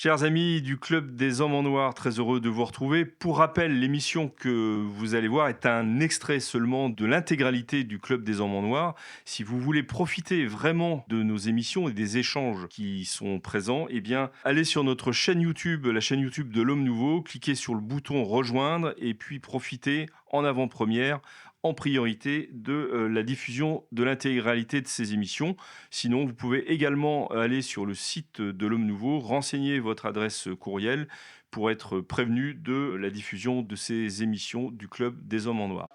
Chers amis du Club des Hommes en Noir, très heureux de vous retrouver. Pour rappel, l'émission que vous allez voir est un extrait seulement de l'intégralité du Club des Hommes en Noir. Si vous voulez profiter vraiment de nos émissions et des échanges qui sont présents, eh bien, allez sur notre chaîne YouTube, la chaîne YouTube de l'Homme Nouveau, cliquez sur le bouton rejoindre et puis profitez en avant-première en priorité de la diffusion de l'intégralité de ces émissions. Sinon, vous pouvez également aller sur le site de l'Homme Nouveau, renseigner votre adresse courriel pour être prévenu de la diffusion de ces émissions du Club des Hommes en Noir.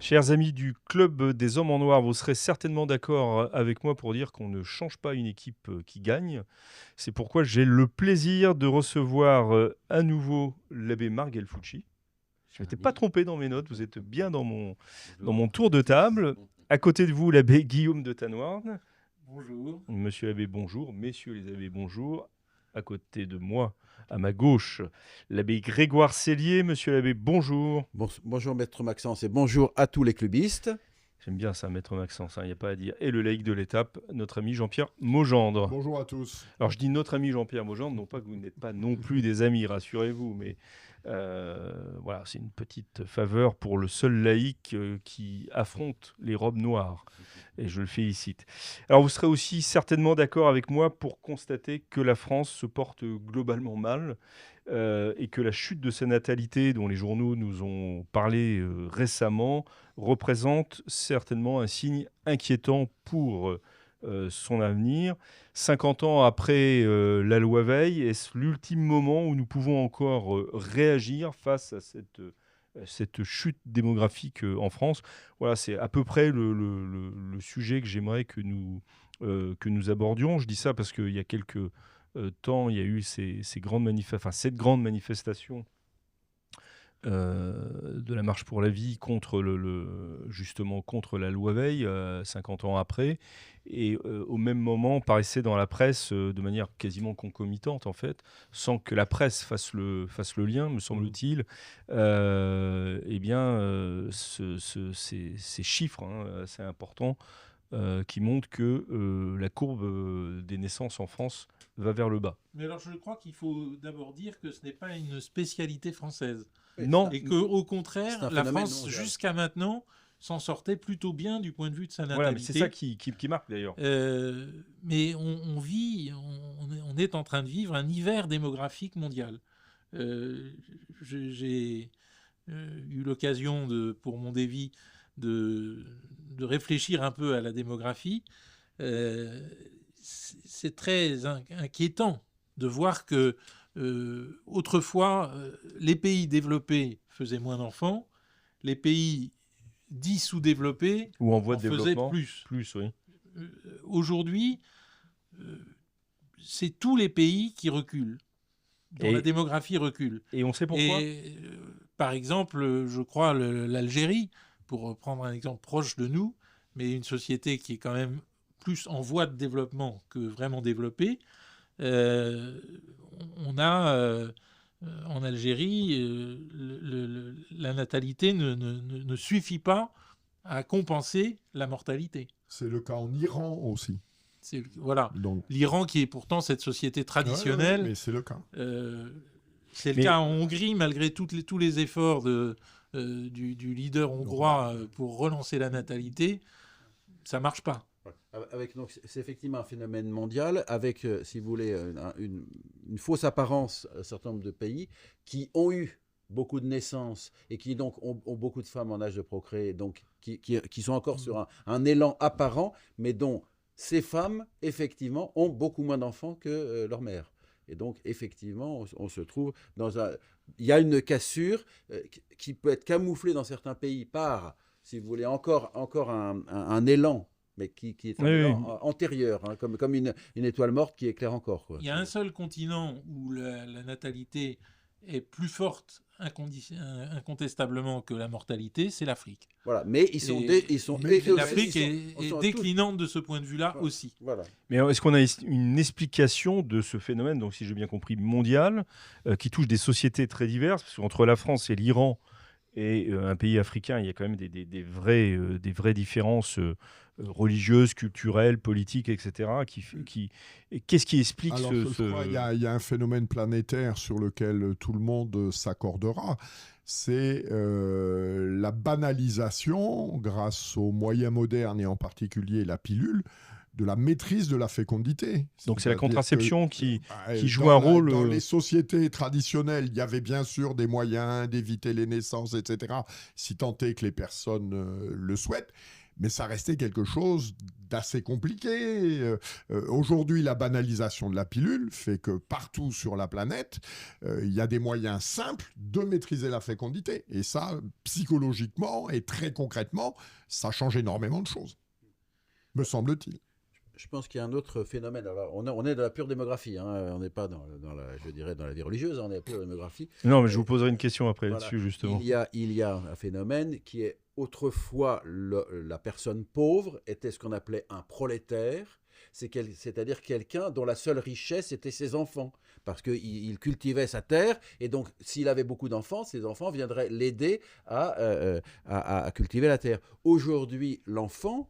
Chers amis du Club des Hommes en Noir, vous serez certainement d'accord avec moi pour dire qu'on ne change pas une équipe qui gagne. C'est pourquoi j'ai le plaisir de recevoir à nouveau l'abbé Marc Gelfucci. Je ne m'étais pas trompé dans mes notes, vous êtes bien dans mon tour de table. À côté de vous, l'abbé Guillaume de Tanoirne. Bonjour. Monsieur l'abbé, bonjour. Messieurs les abbés, bonjour. À côté de moi, à ma gauche, l'abbé Grégoire Cellier. Monsieur l'abbé, bonjour. Bonjour Maître Maxence et bonjour à tous les clubistes. J'aime bien ça, Maître Maxence, il n'y a pas à dire. Et le laïc de l'étape, notre ami Jean-Pierre Maugendre. Bonjour à tous. Alors je dis notre ami Jean-Pierre Maugendre, non pas que vous n'êtes pas non plus des amis, rassurez-vous, mais voilà, c'est une petite faveur pour le seul laïc qui affronte les robes noires. Et je le félicite. Alors vous serez aussi certainement d'accord avec moi pour constater que la France se porte globalement mal et que la chute de sa natalité, dont les journaux nous ont parlé récemment, représente certainement un signe inquiétant pour son avenir. 50 ans après la loi Veil, est-ce l'ultime moment où nous pouvons encore réagir face à cette chute démographique en France? Voilà, c'est à peu près le sujet que j'aimerais que nous abordions. Je dis ça parce qu'il y a quelques temps, il y a eu cette grande manifestation de la marche pour la vie justement contre la loi Veil, 50 ans après. Et au même moment, paraissait dans la presse, de manière quasiment concomitante en fait, sans que la presse fasse le lien, me semble-t-il, eh bien, ces chiffres assez importants qui montrent que la courbe des naissances en France va vers le bas. Mais alors je crois qu'il faut d'abord dire que ce n'est pas une spécialité française. Non. Et qu'au contraire, la France, mondial. Jusqu'à maintenant, s'en sortait plutôt bien du point de vue de sa natalité. Voilà, mais c'est ça qui marque d'ailleurs. Mais on est en train de vivre un hiver démographique mondial. J'ai eu l'occasion, pour mon dévis, de réfléchir un peu à la démographie. C'est très inquiétant de voir que autrefois, les pays développés faisaient moins d'enfants, les pays dits sous-développés ou en voie en de faisaient développement. plus. Oui. Aujourd'hui, c'est tous les pays qui reculent, dont la démographie recule. Et on sait pourquoi. Et, par exemple, je crois l'Algérie, pour prendre un exemple proche de nous, mais une société qui est quand même plus en voie de développement que vraiment développée. On a en Algérie, la natalité ne suffit pas à compenser la mortalité. C'est le cas en Iran aussi. Voilà. Donc, l'Iran qui est pourtant cette société traditionnelle. mais c'est le cas. C'est le cas en Hongrie, malgré tous les efforts du leader hongrois pour relancer la natalité. Ça ne marche pas. Donc, c'est effectivement un phénomène mondial avec, si vous voulez, une fausse apparence à un certain nombre de pays qui ont eu beaucoup de naissances et qui donc ont beaucoup de femmes en âge de procréer, donc qui sont encore sur un élan apparent, mais dont ces femmes, effectivement, ont beaucoup moins d'enfants que leur mère. Et donc, effectivement, on se trouve dans il y a une cassure qui peut être camouflée dans certains pays par, si vous voulez, encore un élan, mais qui est antérieur, comme une étoile morte qui éclaire encore. Quoi. Il y a un seul continent où la natalité est plus forte incontestablement que la mortalité, c'est l'Afrique. Voilà, mais l'Afrique est déclinante de ce point de vue-là aussi. Voilà. Mais est-ce qu'on a une explication de ce phénomène, donc si j'ai bien compris, mondial, qui touche des sociétés très diverses, parce qu'entre la France et l'Iran et un pays africain, il y a quand même des vraies différences religieuse, culturelle, politique, etc. Et qu'est-ce qui explique Alors, je crois qu'il y a un phénomène planétaire sur lequel tout le monde s'accordera. C'est la banalisation, grâce aux moyens modernes et en particulier la pilule, de la maîtrise de la fécondité. Donc c'est la contraception qui joue dans un rôle... Dans les sociétés traditionnelles, il y avait bien sûr des moyens d'éviter les naissances, etc., si tant est que les personnes le souhaitent. Mais ça restait quelque chose d'assez compliqué. Aujourd'hui, la banalisation de la pilule fait que partout sur la planète, il y a des moyens simples de maîtriser la fécondité. Et ça, psychologiquement et très concrètement, ça change énormément de choses, me semble-t-il. Je pense qu'il y a un autre phénomène. Alors, on est dans la pure démographie, hein. On n'est pas je dirais, dans la vie religieuse, on est dans la pure démographie. Non, mais je vous poserai une question après Voilà. là-dessus, justement. Il y a un phénomène qui est autrefois la personne pauvre était ce qu'on appelait un prolétaire, c'est-à-dire quelqu'un dont la seule richesse était ses enfants, parce qu'il cultivait sa terre, et donc s'il avait beaucoup d'enfants, ses enfants viendraient l'aider à cultiver la terre. Aujourd'hui, l'enfant,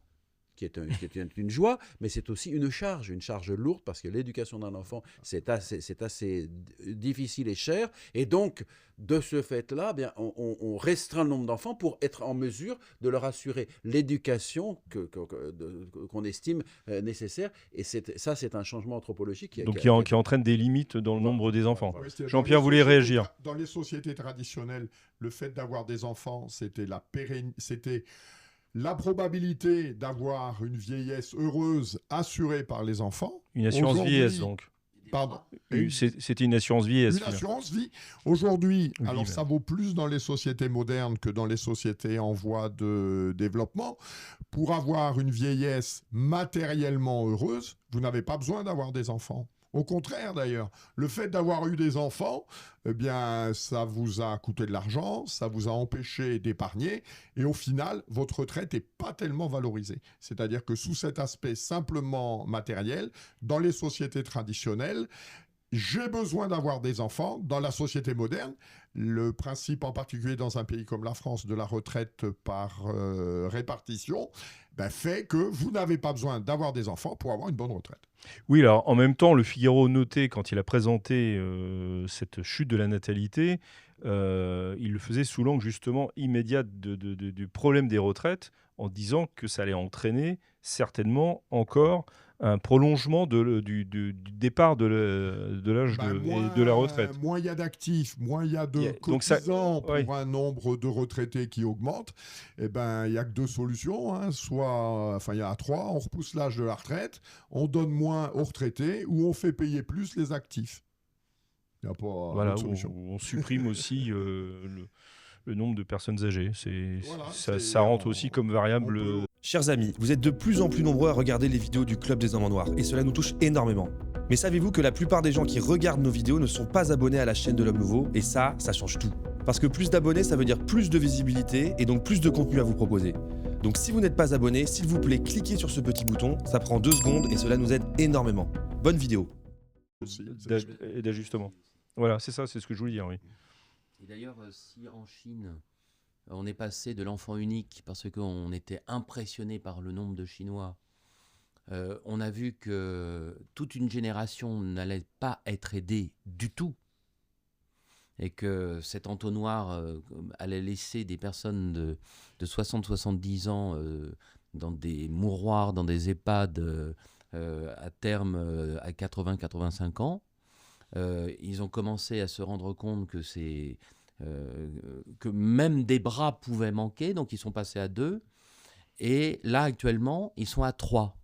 qui est une joie, mais c'est aussi une charge lourde, parce que l'éducation d'un enfant, c'est assez difficile et cher. Et donc, de ce fait-là, eh bien, on restreint le nombre d'enfants pour être en mesure de leur assurer l'éducation qu'on estime nécessaire. Et ça, c'est un changement anthropologique qui entraîne des limites dans le nombre des enfants. Oui, Jean-Pierre voulait réagir. Dans les sociétés traditionnelles, le fait d'avoir des enfants, c'était la probabilité d'avoir une vieillesse heureuse assurée par les enfants. Une assurance vieillesse, donc. Pardon. C'était une assurance vieillesse. Une assurance vie. Aujourd'hui, alors ça vaut plus dans les sociétés modernes que dans les sociétés en voie de développement. Pour avoir une vieillesse matériellement heureuse, vous n'avez pas besoin d'avoir des enfants. Au contraire, d'ailleurs, le fait d'avoir eu des enfants, eh bien, ça vous a coûté de l'argent, ça vous a empêché d'épargner, et au final, votre retraite n'est pas tellement valorisée. C'est-à-dire que sous cet aspect simplement matériel, dans les sociétés traditionnelles, j'ai besoin d'avoir des enfants. Dans la société moderne, le principe, en particulier dans un pays comme la France, de la retraite par répartition, fait que vous n'avez pas besoin d'avoir des enfants pour avoir une bonne retraite. Oui, alors en même temps, le Figaro notait, quand il a présenté cette chute de la natalité, il le faisait sous l'angle justement immédiat du problème des retraites, en disant que ça allait entraîner certainement encore un prolongement du départ de l'âge de la retraite. Moins il y a d'actifs, moins il y a de cotisants pour un nombre de retraités qui augmente. Eh ben, il n'y a que deux solutions. Hein. Il y a trois. On repousse l'âge de la retraite, on donne moins aux retraités ou on fait payer plus les actifs. Il n'y a pas d'autre solution. On supprime aussi le nombre de personnes âgées. Ça rentre aussi comme variable. Chers amis, vous êtes de plus en plus nombreux à regarder les vidéos du Club des Hommes en Noir et cela nous touche énormément. Mais savez-vous que la plupart des gens qui regardent nos vidéos ne sont pas abonnés à la chaîne de l'Homme Nouveau et ça change tout. Parce que plus d'abonnés, ça veut dire plus de visibilité et donc plus de contenu à vous proposer. Donc si vous n'êtes pas abonné, s'il vous plaît, cliquez sur ce petit bouton, ça prend 2 secondes et cela nous aide énormément. Bonne vidéo. Et d'ajustement. Voilà, c'est ça, c'est ce que je voulais dire, oui. Et d'ailleurs, si en Chine, on est passé de l'enfant unique parce qu'on était impressionné par le nombre de Chinois, on a vu que toute une génération n'allait pas être aidée du tout et que cet entonnoir allait laisser des personnes de 60-70 ans dans des mouroirs, dans des EHPAD à terme à 80-85 ans. Ils ont commencé à se rendre compte que même des bras pouvaient manquer, donc ils sont passés à 2. Et là, actuellement, ils sont à 3.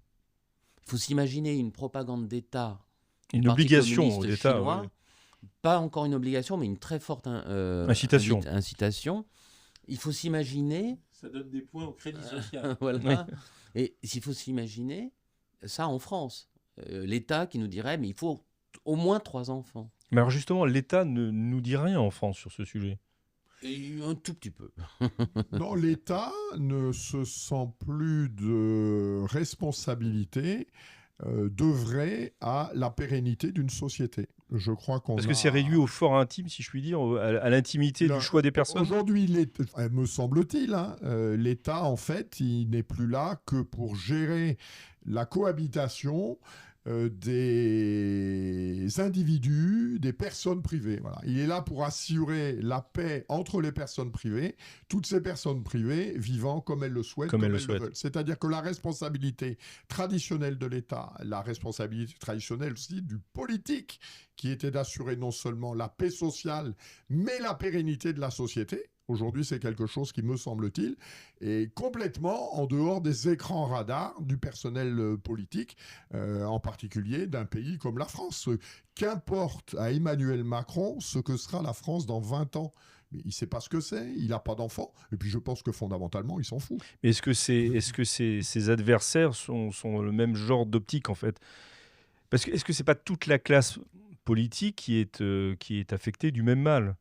Il faut s'imaginer une propagande d'État. Une obligation d'État. Chinois, pas encore une obligation, mais une très forte incitation. Il faut s'imaginer... Ça donne des points au crédit social. Voilà. Oui. Et il faut s'imaginer ça en France. L'État qui nous dirait, mais il faut au moins 3 enfants. Mais alors justement, l'État ne nous dit rien en France sur ce sujet. Et un tout petit peu. Non, l'État ne se sent plus de responsabilité d'œuvrer à la pérennité d'une société. Je crois qu'on Parce que c'est réduit au fort intime, si je puis dire, à l'intimité du choix des personnes. Aujourd'hui, me semble-t-il, l'État, en fait, il n'est plus là que pour gérer la cohabitation des individus, des personnes privées. Voilà. Il est là pour assurer la paix entre les personnes privées, toutes ces personnes privées vivant comme elles le souhaitent, comme elles le veulent. C'est-à-dire que la responsabilité traditionnelle de l'État, la responsabilité traditionnelle aussi du politique, qui était d'assurer non seulement la paix sociale, mais la pérennité de la société. Aujourd'hui, c'est quelque chose qui, me semble-t-il, est complètement en dehors des écrans radars du personnel politique, en particulier d'un pays comme la France. Qu'importe à Emmanuel Macron ce que sera la France dans 20 ans. Mais il ne sait pas ce que c'est, il n'a pas d'enfant, et puis je pense que fondamentalement, il s'en fout. Mais est-ce que ses adversaires sont le même genre d'optique, en fait? Parce que est-ce que ce n'est pas toute la classe politique qui est affectée du même mal?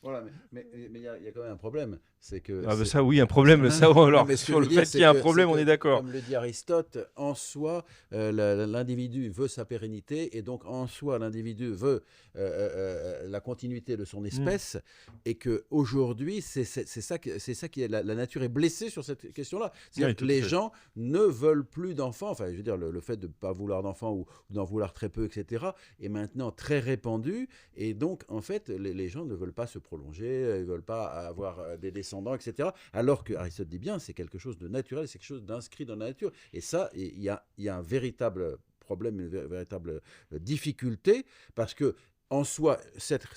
Voilà, mais il y a quand même un problème. C'est que ça, oui, un problème. Ça, alors, sur le fait qu'il y a un problème, on est d'accord. Comme le dit Aristote, en soi, l'individu veut sa pérennité, et donc en soi, l'individu veut la continuité de son espèce, et qu'aujourd'hui, c'est ça qui est... La nature est blessée sur cette question-là. C'est-à-dire que les gens ne veulent plus d'enfants. Enfin, je veux dire, le fait de ne pas vouloir d'enfants ou d'en vouloir très peu, etc., est maintenant très répandu, et donc, en fait, les gens ne veulent pas se prolonger, ils ne veulent pas avoir des descendants, etc. Alors que Aristote dit bien, c'est quelque chose de naturel, c'est quelque chose d'inscrit dans la nature. Et ça, il y a un véritable problème, une véritable difficulté, parce que en soi,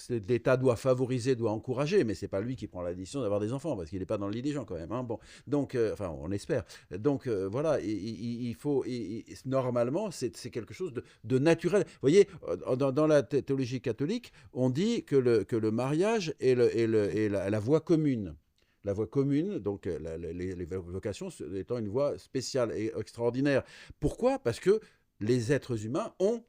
l'État doit favoriser, doit encourager, mais c'est pas lui qui prend la décision d'avoir des enfants, parce qu'il n'est pas dans le lit des gens quand même. Hein. Bon, donc, enfin, on espère. Donc voilà, il faut, normalement, c'est quelque chose de naturel. Vous voyez, dans la théologie catholique, on dit que le mariage est la voie commune. La voie commune, donc les vocations étant une voie spéciale et extraordinaire. Pourquoi ? Parce que les êtres humains ont,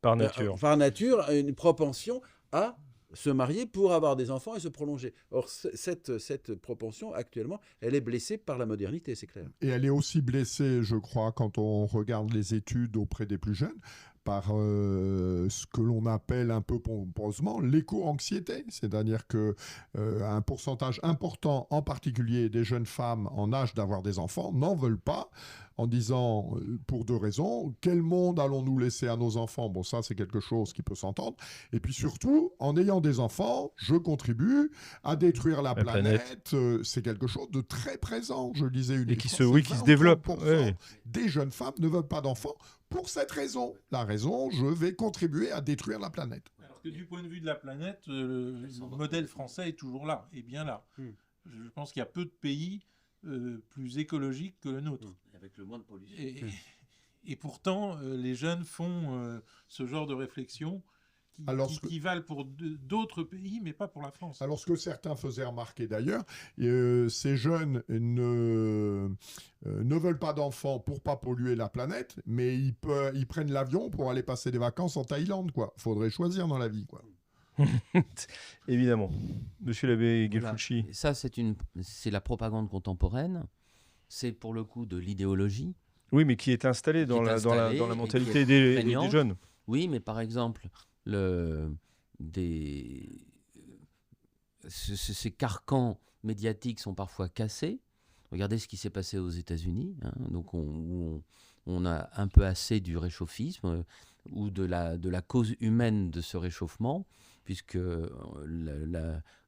par nature, une propension à se marier pour avoir des enfants et se prolonger. Or, cette propension, actuellement, elle est blessée par la modernité, c'est clair. Et elle est aussi blessée, je crois, quand on regarde les études auprès des plus jeunes, par ce que l'on appelle un peu pompeusement l'éco-anxiété, c'est-à-dire qu'un pourcentage important, en particulier des jeunes femmes en âge d'avoir des enfants, n'en veulent pas, en disant, pour deux raisons, quel monde allons-nous laisser à nos enfants? Bon, ça, c'est quelque chose qui peut s'entendre. Et puis surtout, en ayant des enfants, je contribue à détruire la planète. C'est quelque chose de très présent. Je lisais une étude. Et qui se développe. Des jeunes femmes ne veulent pas d'enfants pour cette raison. La raison, je vais contribuer à détruire la planète. Alors que du point de vue de la planète, le modèle français est toujours là, et bien là. Je pense qu'il y a peu de pays plus écologiques que le nôtre. Avec le moins de pollution. Et pourtant, les jeunes font ce genre de réflexion qui valent pour d'autres pays, mais pas pour la France. Alors, ce que certains faisaient remarquer d'ailleurs, ces jeunes ne veulent pas d'enfants pour pas polluer la planète, mais ils prennent l'avion pour aller passer des vacances en Thaïlande, quoi. Faudrait choisir dans la vie, quoi. Évidemment. Monsieur l'abbé Gelfucci. Voilà. Ça, c'est la propagande contemporaine. C'est pour le coup de l'idéologie. Oui, mais qui est installée dans la mentalité des jeunes. Oui, mais par exemple, ces carcans médiatiques sont parfois cassés. Regardez ce qui s'est passé aux États-Unis, hein, donc où on a un peu assez du réchauffisme ou de la cause humaine de ce réchauffement, puisque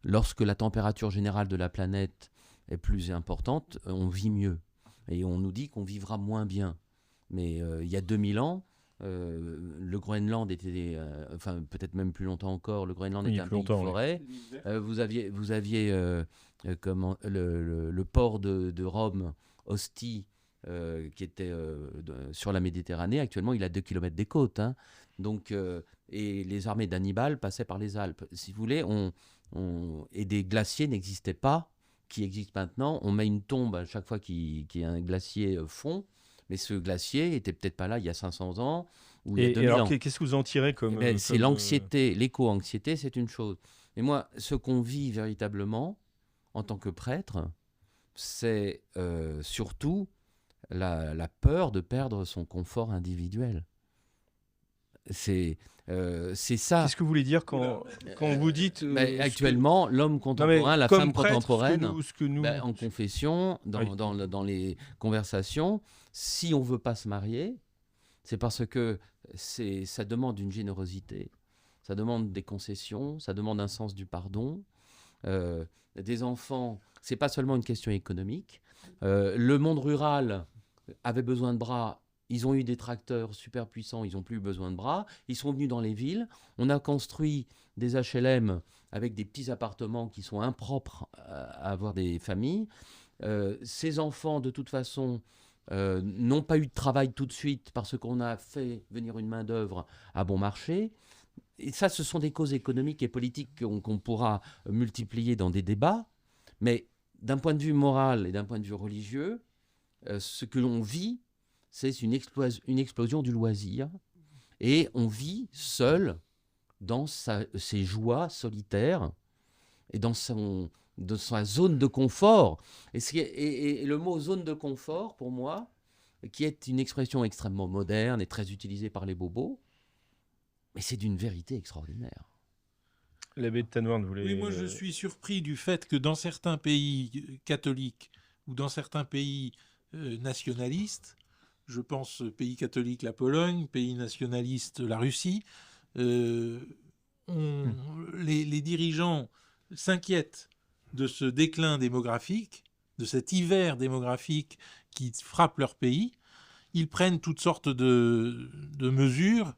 lorsque la température générale de la planète est plus importante, on vit mieux. Et on nous dit qu'on vivra moins bien. Mais il y a 2000 ans, le Groenland était, enfin peut-être même plus longtemps encore, le Groenland était un pays de forêt. Vous aviez le port de Rome, Ostie, qui était sur la Méditerranée. Actuellement, il a 2 km des côtes. Hein. Donc, et les armées d'Hannibal passaient par les Alpes. Si vous voulez, et des glaciers n'existaient pas, qui existent maintenant. On met une tombe à chaque fois qu'il y a un glacier fond. Mais ce glacier était peut-être pas là il y a 500 ans ou il y a 2000 ans. Qu'est-ce que vous en tirez comme... C'est l'anxiété, l'éco-anxiété, c'est une chose. Et moi, ce qu'on vit véritablement en tant que prêtre, c'est surtout la peur de perdre son confort individuel. C'est ça. Qu'est-ce que vous voulez dire quand vous dites... actuellement, l'homme contemporain, la femme contemporaine, nous... en confession, dans les conversations, si on ne veut pas se marier, c'est parce que ça demande une générosité, ça demande des concessions, ça demande un sens du pardon. Des enfants, ce n'est pas seulement une question économique. Le monde rural avait besoin de bras. Ils ont eu des tracteurs super puissants, ils n'ont plus besoin de bras. Ils sont venus dans les villes. On a construit des HLM avec des petits appartements qui sont impropres à avoir des familles. Ces enfants, de toute façon, n'ont pas eu de travail tout de suite parce qu'on a fait venir une main-d'œuvre à bon marché. Et ça, ce sont des causes économiques et politiques qu'on pourra multiplier dans des débats. Mais d'un point de vue moral et d'un point de vue religieux, ce que l'on vit, c'est une explosion du loisir. Et on vit seul dans ses joies solitaires et dans sa zone de confort. Et le mot zone de confort, pour moi, qui est une expression extrêmement moderne et très utilisée par les bobos, mais c'est d'une vérité extraordinaire. L'abbé de Tannward voulait... Oui, moi je suis surpris du fait que dans certains pays catholiques ou dans certains pays nationalistes, je pense pays catholique la Pologne, pays nationaliste la Russie, les dirigeants s'inquiètent de ce déclin démographique, de cet hiver démographique qui frappe leur pays. Ils prennent toutes sortes de mesures,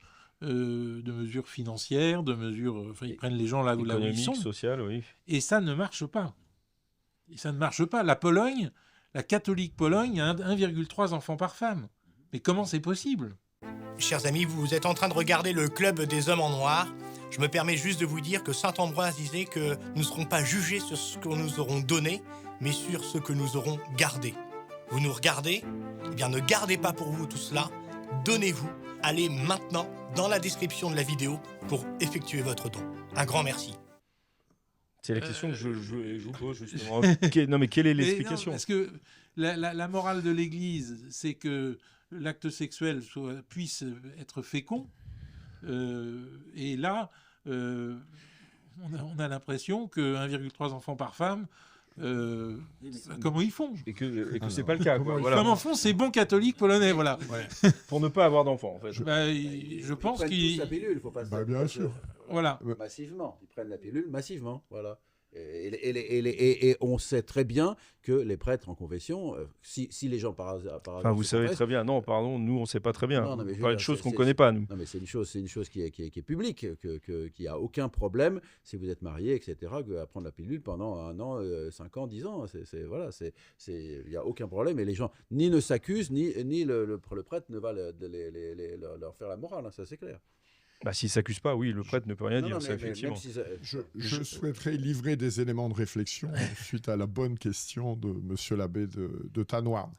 financières, ils prennent les gens là où ils sont. Sociales, oui. Et ça ne marche pas. La Pologne, la catholique Pologne, a 1,3 enfants par femme. Mais comment c'est possible ? Chers amis, vous êtes en train de regarder le Club des Hommes en Noir. Je me permets juste de vous dire que saint Ambroise disait que nous ne serons pas jugés sur ce que nous aurons donné, mais sur ce que nous aurons gardé. Vous nous regardez ? Eh bien, ne gardez pas pour vous tout cela. Donnez-vous. Allez maintenant dans la description de la vidéo pour effectuer votre don. Un grand merci. C'est la question que je vous pose justement. Non, mais quelle est l'explication ? Parce que la morale de l'Église, c'est que l'acte sexuel puisse être fécond. Et là, on a l'impression que 1,3 enfants par femme, comment ils font ? Et que c'est pas le cas. Voilà. Comment font ces bons catholiques polonais, voilà. Ouais. Pour ne pas avoir d'enfants, en fait. Je pense qu'ils... Ils prennent tous la pilule, faut pas se... bien sûr. Voilà. Massivement. Ils prennent la pilule massivement, voilà. Et on sait très bien que les prêtres en confession, si les gens par hasard... Enfin, vous savez très bien. Non, pardon, nous, on ne sait pas très bien. Non, mais on parle de choses qu'on ne connaît pas, nous. Non, mais c'est une chose qui est publique, qui a aucun problème, si vous êtes marié, etc., à prendre la pilule pendant 1 an, 5 ans, 10 ans. Il n'y a aucun problème. Et les gens ni ne s'accusent, ni le prêtre ne va leur faire la morale, hein, ça c'est clair. Bah, s'il ne s'accuse pas, oui, le prêtre ne peut rien dire, ça, effectivement. Je souhaiterais livrer des éléments de réflexion suite à la bonne question de monsieur l'abbé de Tannward.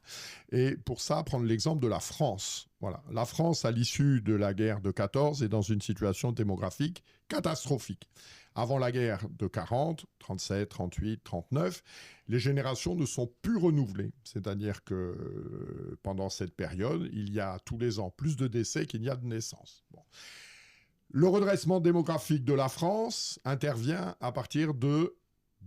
Et pour ça, prendre l'exemple de la France. Voilà. La France, à l'issue de la guerre de 14, est dans une situation démographique catastrophique. Avant la guerre de 40, 37, 38, 39, les générations ne sont plus renouvelées. C'est-à-dire que pendant cette période, il y a tous les ans plus de décès qu'il n'y a de naissances. Bon. Le redressement démographique de la France intervient à partir de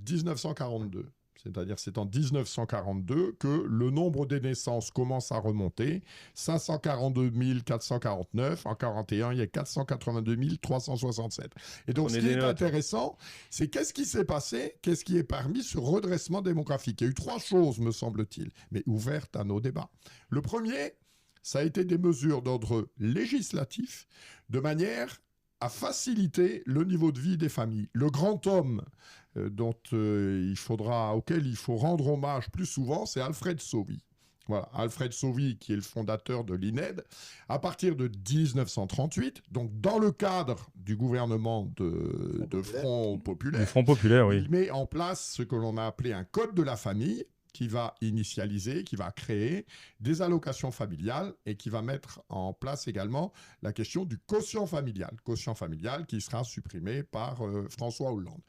1942. C'est-à-dire c'est en 1942 que le nombre des naissances commence à remonter. 542 449. En 1941, il y a 482 367. Et donc ce qui est intéressant, c'est qu'est-ce qui s'est passé ? Qu'est-ce qui est parmi ce redressement démographique ? Il y a eu 3 choses, me semble-t-il, mais ouvertes à nos débats. Le premier, ça a été des mesures d'ordre législatif, de manière à faciliter le niveau de vie des familles. Le grand homme auquel il faut rendre hommage plus souvent, c'est Alfred Sauvy. Voilà, Alfred Sauvy, qui est le fondateur de l'INED, à partir de 1938, donc dans le cadre du gouvernement de Front Populaire, du Front Populaire, oui. Il met en place ce que l'on a appelé un code de la famille, qui va initialiser, qui va créer des allocations familiales et qui va mettre en place également la question du quotient familial qui sera supprimé par François Hollande.